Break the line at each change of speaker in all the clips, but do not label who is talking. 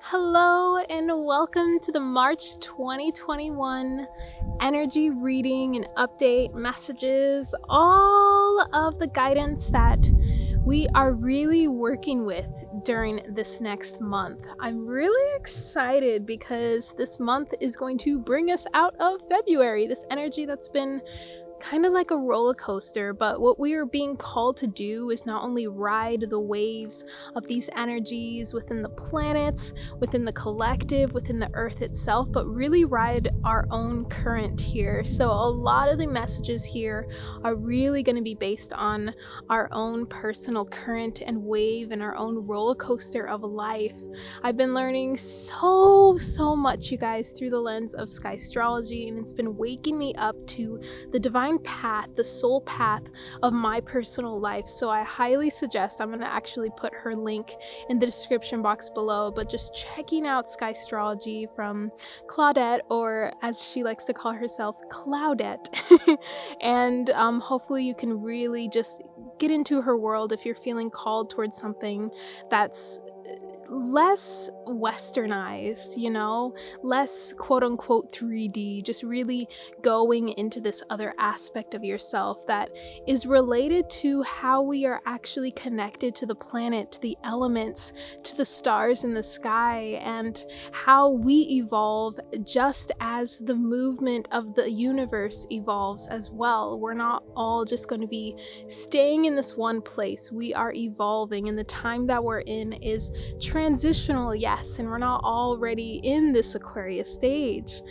Hello and welcome to the March 2021 energy reading and update messages, all of the guidance that we are really working with during this next month. I'm really excited because this month is going to bring us out of February, this energy that's been kind of like a roller coaster, but what we are being called to do is not only ride the waves of these energies within the planets, within the collective, within the earth itself, but really ride our own current here. So a lot of the messages here are really going to be based on our own personal current and wave and our own roller coaster of life. I've been learning so much, you guys, through the lens of sky astrology, and it's been waking me up to the divine path, the soul path of my personal life. So I highly suggest, I'm going to actually put her link in the description box below, but just checking out sky astrology from Claudette, or as she likes to call herself, Cloudette. And hopefully you can really just get into her world if you're feeling called towards something that's less westernized, less quote unquote 3D, just really going into this other aspect of yourself that is related to how we are actually connected to the planet, to the elements, to the stars in the sky, and how we evolve just as the movement of the universe evolves as well. We're not all just going to be staying in this one place. We are evolving, and the time that we're in is transitional, yes, and we're not already in this Aquarius stage,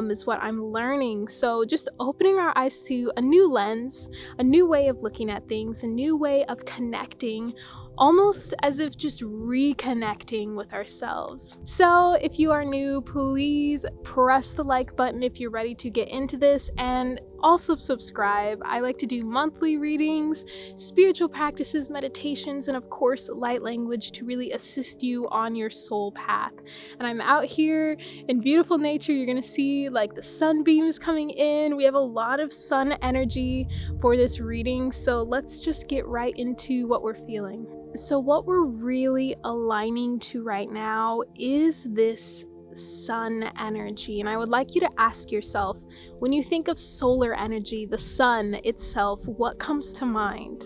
is what I'm learning. So just opening our eyes to a new lens, a new way of looking at things, a new way of connecting, almost as if just reconnecting with ourselves. So if you are new, please press the like button if you're ready to get into this, and also subscribe. I like to do monthly readings, spiritual practices, meditations, and of course light language to really assist you on your soul path. And I'm out here in beautiful nature. You're gonna see like the sunbeams coming in. We have a lot of sun energy for this reading, so let's just get right into what we're feeling. So what we're really aligning to right now is this sun energy, and I would like you to ask yourself, when you think of solar energy, the sun itself, what comes to mind?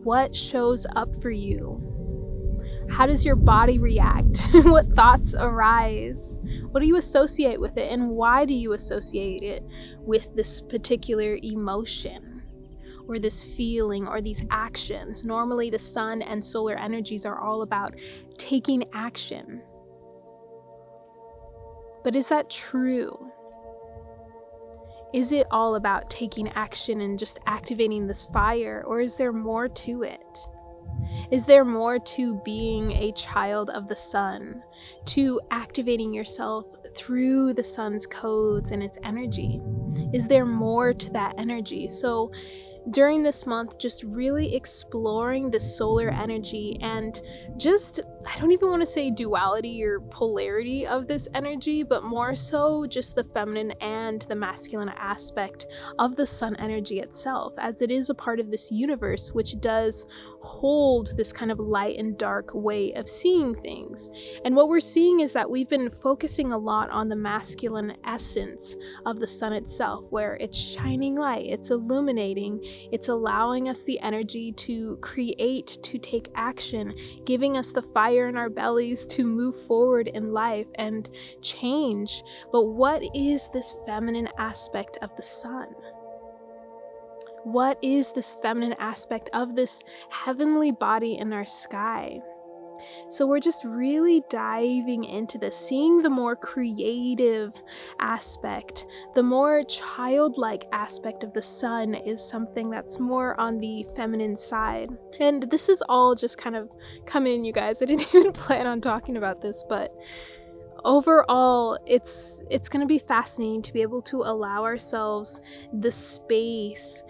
What shows up for you? How does your body react? What thoughts arise? What do you associate with it, and why do you associate it with this particular emotion or this feeling or these actions? Normally the sun and solar energies are all about taking action. But is that true? Is it all about taking action and just activating this fire, or is there more to it? Is there more to being a child of the sun, to activating yourself through the sun's codes and its energy? Is there more to that energy? So during this month, just really exploring the solar energy and just, I don't even want to say duality or polarity of this energy, but more so just the feminine and the masculine aspect of the sun energy itself, as it is a part of this universe, which does hold this kind of light and dark way of seeing things. And what we're seeing is that we've been focusing a lot on the masculine essence of the sun itself, where it's shining light, it's illuminating, it's allowing us the energy to create, to take action, giving us the fire in our bellies to move forward in life and change. But what is this feminine aspect of the sun? What is this feminine aspect of this heavenly body in our sky? So we're just really diving into this, seeing the more creative aspect, the more childlike aspect of the sun is something that's more on the feminine side. And this is all just kind of come in, you guys. I didn't even plan on talking about this, but overall, it's going to be fascinating to be able to allow ourselves the space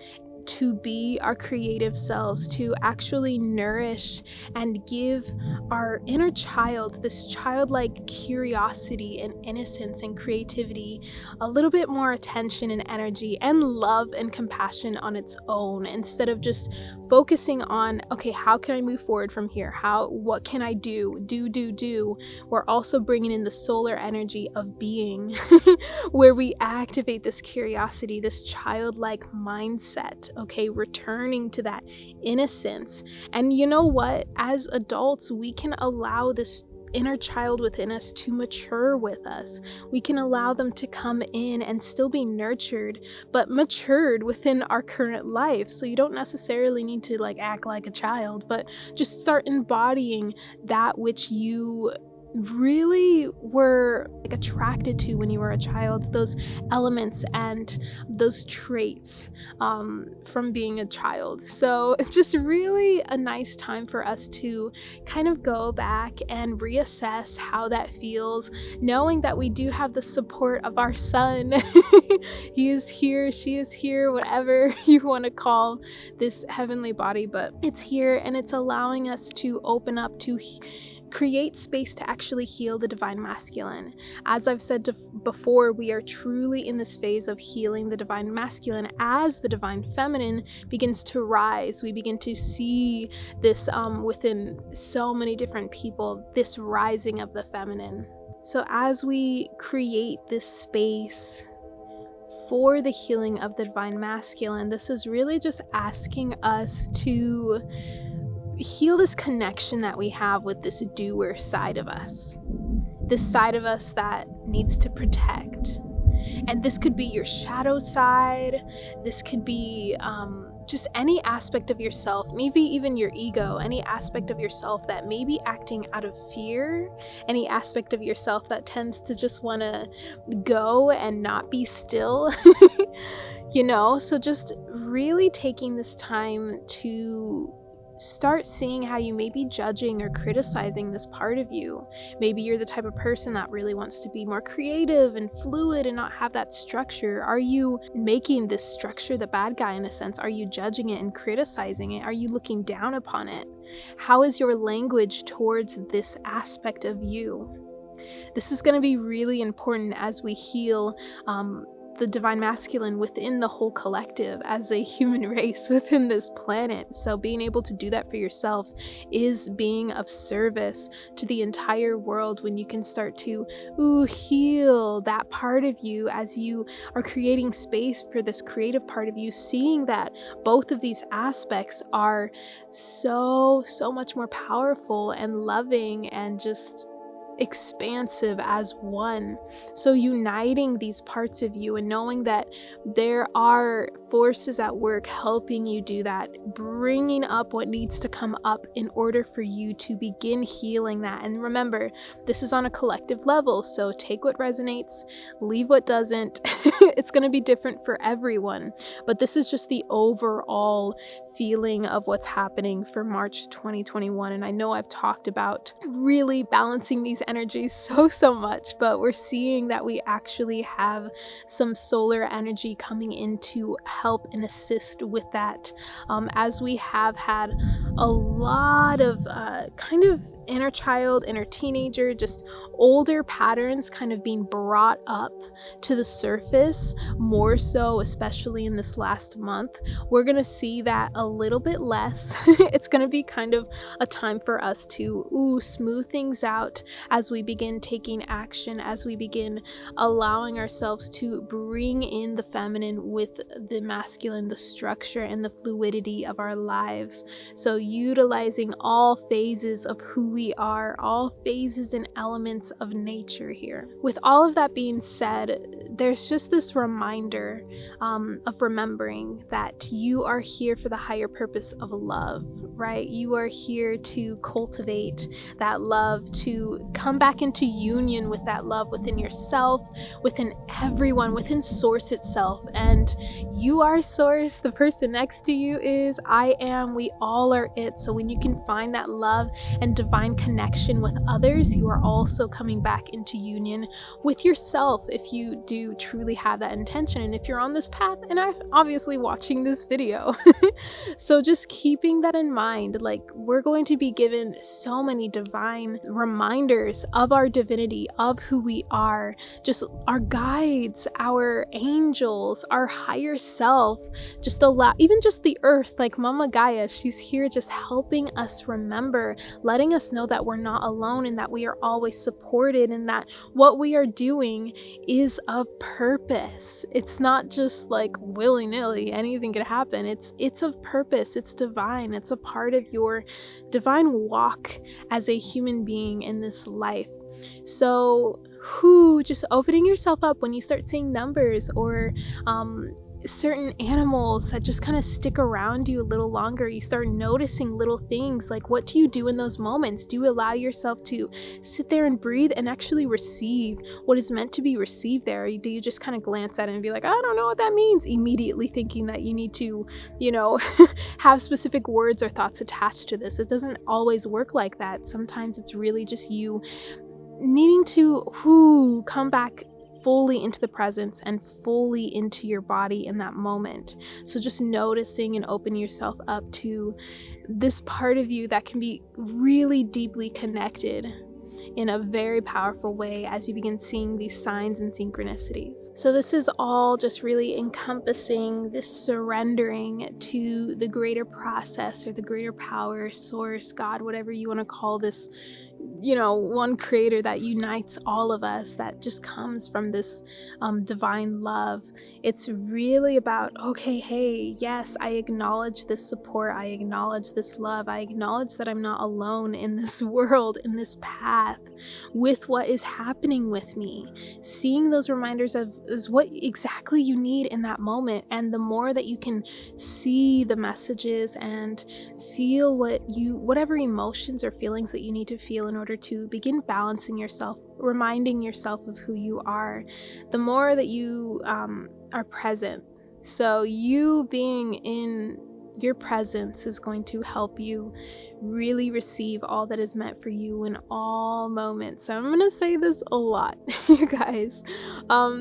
to be our creative selves, to actually nourish and give our inner child, this childlike curiosity and innocence and creativity, a little bit more attention and energy and love and compassion on its own, instead of just focusing on, okay, how can I move forward from here? What can I do? We're also bringing in the solar energy of being, where we activate this curiosity, this childlike mindset, okay, returning to that innocence. And you know what? As adults, we can allow this inner child within us to mature with us. We can allow them to come in and still be nurtured, but matured within our current life. So you don't necessarily need to like act like a child, but just start embodying that which you really were like attracted to when you were a child, those elements and those traits from being a child. So it's just really a nice time for us to kind of go back and reassess how that feels, knowing that we do have the support of our son. He is here, she is here, whatever you want to call this heavenly body, but it's here, and it's allowing us to open up to create space to actually heal the divine masculine. As I've said before, we are truly in this phase of healing the divine masculine as the divine feminine begins to rise. We begin to see this within so many different people, this rising of the feminine. So as we create this space for the healing of the divine masculine, this is really just asking us to heal this connection that we have with this doer side of us, this side of us that needs to protect. And this could be your shadow side, this could be just any aspect of yourself, maybe even your ego, any aspect of yourself that may be acting out of fear, any aspect of yourself that tends to just want to go and not be still. So just really taking this time to start seeing how you may be judging or criticizing this part of you. Maybe you're the type of person that really wants to be more creative and fluid and not have that structure. Are you making this structure the bad guy in a sense? Are you judging it and criticizing it? Are you looking down upon it? How is your language towards this aspect of you? This is going to be really important as we heal the divine masculine within the whole collective as a human race within this planet. So being able to do that for yourself is being of service to the entire world when you can start to heal that part of you as you are creating space for this creative part of you, seeing that both of these aspects are so much more powerful and loving and just expansive as one. So uniting these parts of you and knowing that there are forces at work helping you do that, bringing up what needs to come up in order for you to begin healing that. And remember, this is on a collective level, so take what resonates, leave what doesn't. It's going to be different for everyone, but this is just the overall feeling of what's happening for March 2021. And I know I've talked about really balancing these energies so much, but we're seeing that we actually have some solar energy coming in to help and assist with that, as we have had a lot of kind of inner child, inner teenager, just older patterns kind of being brought up to the surface more so, especially in this last month. We're going to see that a little bit less. It's going to be kind of a time for us to smooth things out as we begin taking action, as we begin allowing ourselves to bring in the feminine with the masculine, the structure and the fluidity of our lives. So utilizing all phases of who we are, all phases and elements of nature here. With all of that being said, there's just this reminder of remembering that you are here for the higher purpose of love, right? You are here to cultivate that love, to come back into union with that love within yourself, within everyone, within Source itself. And you are Source. The person next to you is I am. We all are it. So when you can find that love and divine connection with others, you are also coming back into union with yourself if you do truly have that intention, and if you're on this path and are obviously watching this video. So just keeping that in mind mind. Like, we're going to be given so many divine reminders of our divinity, of who we are, just our guides, our angels, our higher self, even just the earth, like Mama Gaia, she's here just helping us remember, letting us know that we're not alone and that we are always supported, and that what we are doing is of purpose. It's not just like willy-nilly, anything could happen. It's of purpose, it's divine, it's a part of your divine walk as a human being in this life. So just opening yourself up when you start seeing numbers or certain animals that just kind of stick around you a little longer. You start noticing little things. Like, what do you do in those moments? Do you allow yourself to sit there and breathe and actually receive what is meant to be received there? Or do you just kind of glance at it and be like, I don't know what that means, immediately thinking that you need to, have specific words or thoughts attached to this? It doesn't always work like that. Sometimes it's really just you needing to come back fully into the presence and fully into your body in that moment. So just noticing and opening yourself up to this part of you that can be really deeply connected in a very powerful way as you begin seeing these signs and synchronicities. So this is all just really encompassing this surrendering to the greater process or the greater power, source, God, whatever you want to call this, one creator that unites all of us, that just comes from this divine love. It's really about, okay, hey, yes, I acknowledge this support, I acknowledge this love, I acknowledge that I'm not alone in this world, in this path, with what is happening with me. Seeing those reminders is what exactly you need in that moment. And the more that you can see the messages and feel whatever emotions or feelings that you need to feel in order to begin balancing yourself, reminding yourself of who you are, the more that you are present. So you being in your presence is going to help you really receive all that is meant for you in all moments. So I'm going to say this a lot, you guys.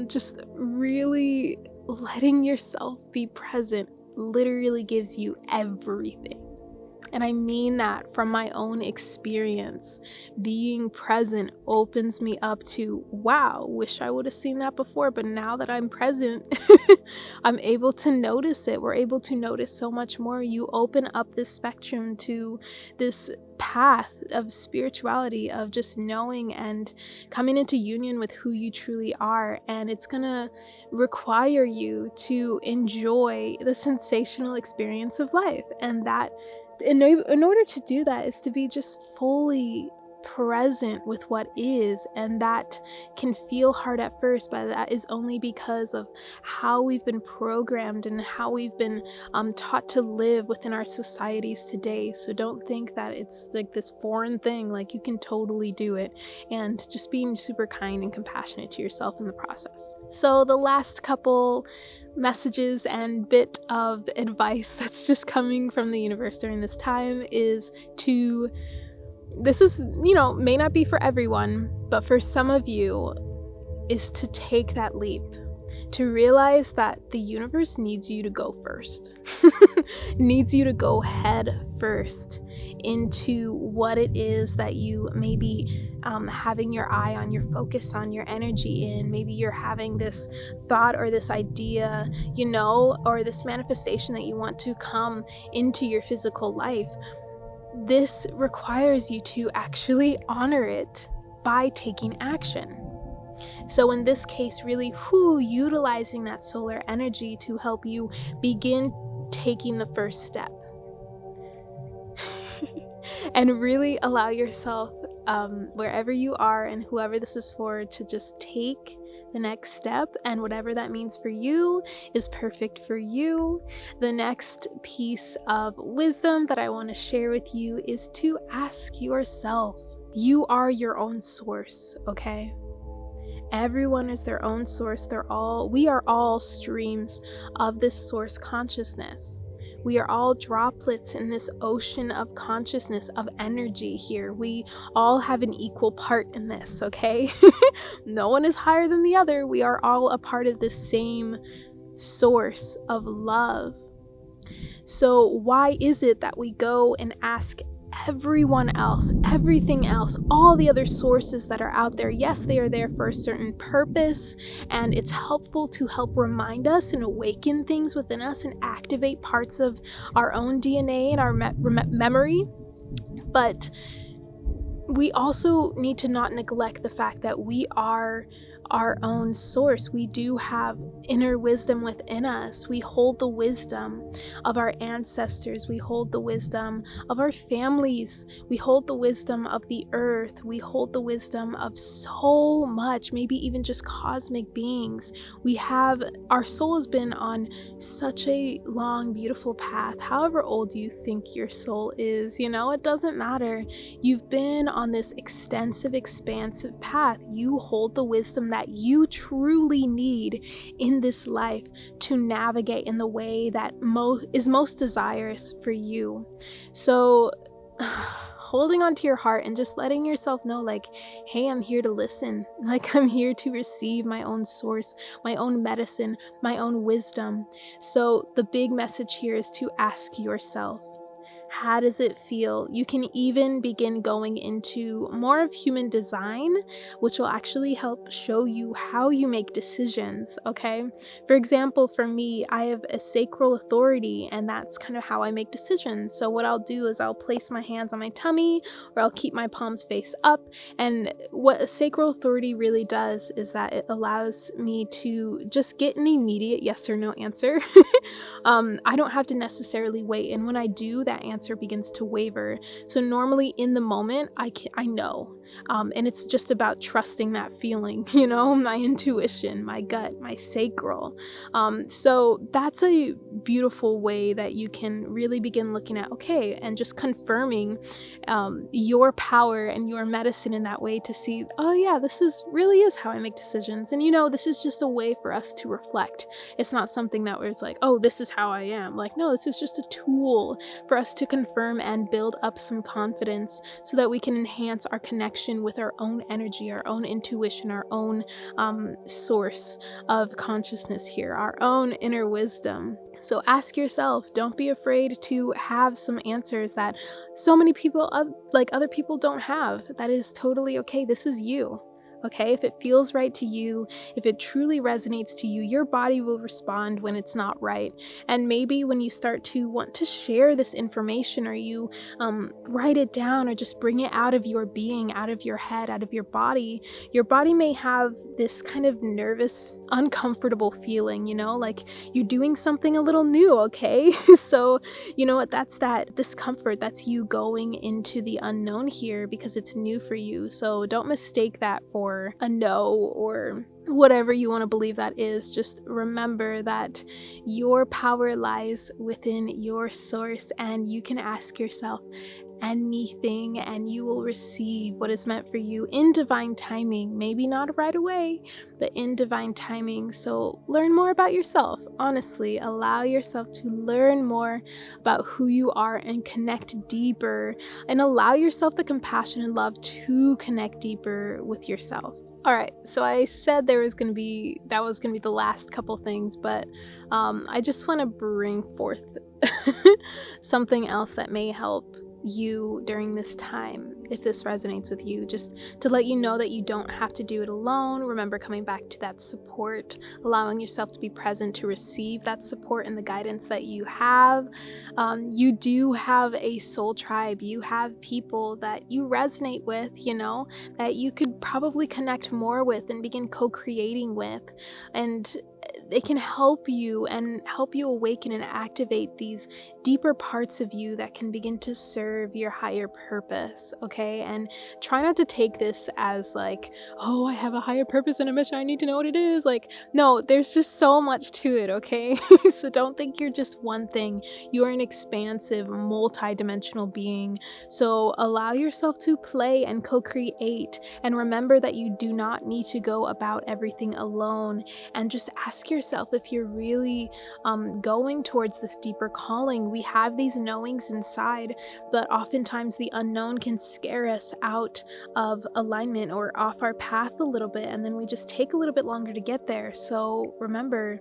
Just really letting yourself be present literally gives you everything. And I mean that from my own experience. Being present opens me up to, wow, wish I would have seen that before, but now that I'm present, I'm able to notice it. We're able to notice so much more. You open up this spectrum to this path of spirituality, of just knowing and coming into union with who you truly are. And it's gonna require you to enjoy the sensational experience of life. And that in order to do that is to be just fully present with what is, and that can feel hard at first, but that is only because of how we've been programmed and how we've been taught to live within our societies today. So don't think that it's like this foreign thing. Like, you can totally do it, and just being super kind and compassionate to yourself in the process. So the last couple messages and bit of advice that's just coming from the universe during this time is this is, may not be for everyone, but for some of you, is to take that leap, to realize that the universe needs you to go first, needs you to go head first into what it is that you may be having your eye on, your focus on, your energy in. Maybe you're having this thought or this idea, or this manifestation that you want to come into your physical life. This requires you to actually honor it by taking action. So in this case, really utilizing that solar energy to help you begin taking the first step. And really allow yourself, wherever you are and whoever this is for, to just take the next step, and whatever that means for you is perfect for you. The next piece of wisdom that I want to share with you is to ask yourself. You are your own source, okay? Everyone is their own source. We are all streams of this source consciousness. We are all droplets in this ocean of consciousness, of energy here. We all have an equal part in this, okay? No one is higher than the other. We are all a part of the same source of love. So why is it that we go and ask everyone else, everything else, all the other sources that are out there? Yes, they are there for a certain purpose, and it's helpful to help remind us and awaken things within us and activate parts of our own DNA and our memory. But we also need to not neglect the fact that we are our own source. We do have inner wisdom within us. We hold the wisdom of our ancestors. We hold the wisdom of our families. We hold the wisdom of the earth. We hold the wisdom of so much, maybe even just cosmic beings. Our soul has been on such a long, beautiful path. However old you think your soul is, it doesn't matter. You've been on this extensive, expansive path. You hold the wisdom that you truly need in this life to navigate in the way that is most desirous for you. So holding on to your heart and just letting yourself know, like, hey, I'm here to listen. Like, I'm here to receive my own source, my own medicine, my own wisdom. So the big message here is to ask yourself, how does it feel? You can even begin going into more of human design, which will actually help show you how you make decisions, okay? For example, for me, I have a sacral authority, and that's kind of how I make decisions. So what I'll do is I'll place my hands on my tummy, or I'll keep my palms face up, and what a sacral authority really does is that it allows me to just get an immediate yes or no answer. I don't have to necessarily wait, and when I do, that answer begins to waver. So normally in the moment, I know, and it's just about trusting that feeling, my intuition, my gut, my sacral. So that's a beautiful way that you can really begin looking at, okay, and just confirming your power and your medicine in that way to see, oh yeah, this really is how I make decisions. And this is just a way for us to reflect. It's not something that was like, oh, this is how I am. Like, no, this is just a tool for us to confirm and build up some confidence so that we can enhance our connection with our own energy, our own intuition, our own source of consciousness here, our own inner wisdom. So ask yourself, don't be afraid to have some answers that so many people, other people, don't have. That is totally okay. This is you. Okay, if it feels right to you, if it truly resonates to you, your body will respond when it's not right. And maybe when you start to want to share this information, or you write it down, or just bring it out of your being, out of your head, out of your body may have this kind of nervous, uncomfortable feeling, like you're doing something a little new, okay? So, you know what, that's that discomfort, that's you going into the unknown here because it's new for you. So don't mistake that for a no, or whatever you want to believe that is. Just remember that your power lies within your source, and you can ask yourself anything and you will receive what is meant for you in divine timing. Maybe not right away, but in divine timing. So learn more about yourself. Honestly, allow yourself to learn more about who you are and connect deeper, and allow yourself the compassion and love to connect deeper with yourself. All right, so I said that was going to be the last couple things, but I just want to bring forth something else that may help you during this time, if this resonates with you, just to let you know that you don't have to do it alone. Remember, coming back to that support, allowing yourself to be present to receive that support and the guidance that you have. You do have a soul tribe. You have people that you resonate with, that you could probably connect more with and begin co-creating with, and it can help you awaken and activate these deeper parts of you that can begin to serve your higher purpose, okay? And try not to take this as like, oh, I have a higher purpose and a mission, I need to know what it is. Like, no, there's just so much to it, okay? So don't think you're just one thing. You are an expansive, multi-dimensional being. So allow yourself to play and co-create, and remember that you do not need to go about everything alone. And just ask yourself if you're really going towards this deeper calling. We have these knowings inside, but oftentimes the unknown can scare us out of alignment or off our path a little bit, and then we just take a little bit longer to get there. So remember,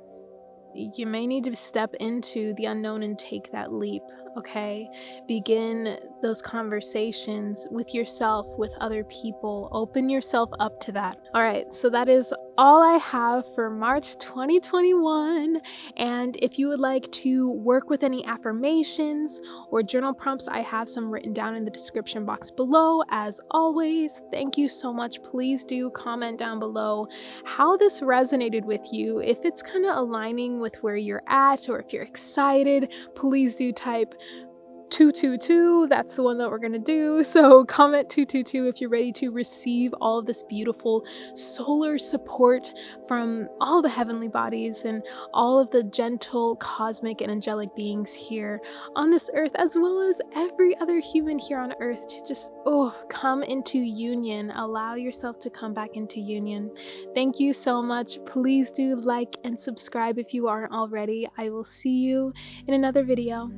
you may need to step into the unknown and take that leap, okay? Begin those conversations with yourself, with other people. Open yourself up to that. All right, so that is all I have for March 2021. And if you would like to work with any affirmations or journal prompts, I have some written down in the description box below. As always, thank you so much. Please do comment down below how this resonated with you. If it's kind of aligning with where you're at, or if you're excited, please do type 222. That's the one that we're gonna do. So comment 222 if you're ready to receive all of this beautiful solar support from all the heavenly bodies and all of the gentle cosmic and angelic beings here on this earth, as well as every other human here on earth, to just come into union. Allow yourself to come back into union. Thank you so much. Please do like and subscribe if you aren't already. I will see you in another video.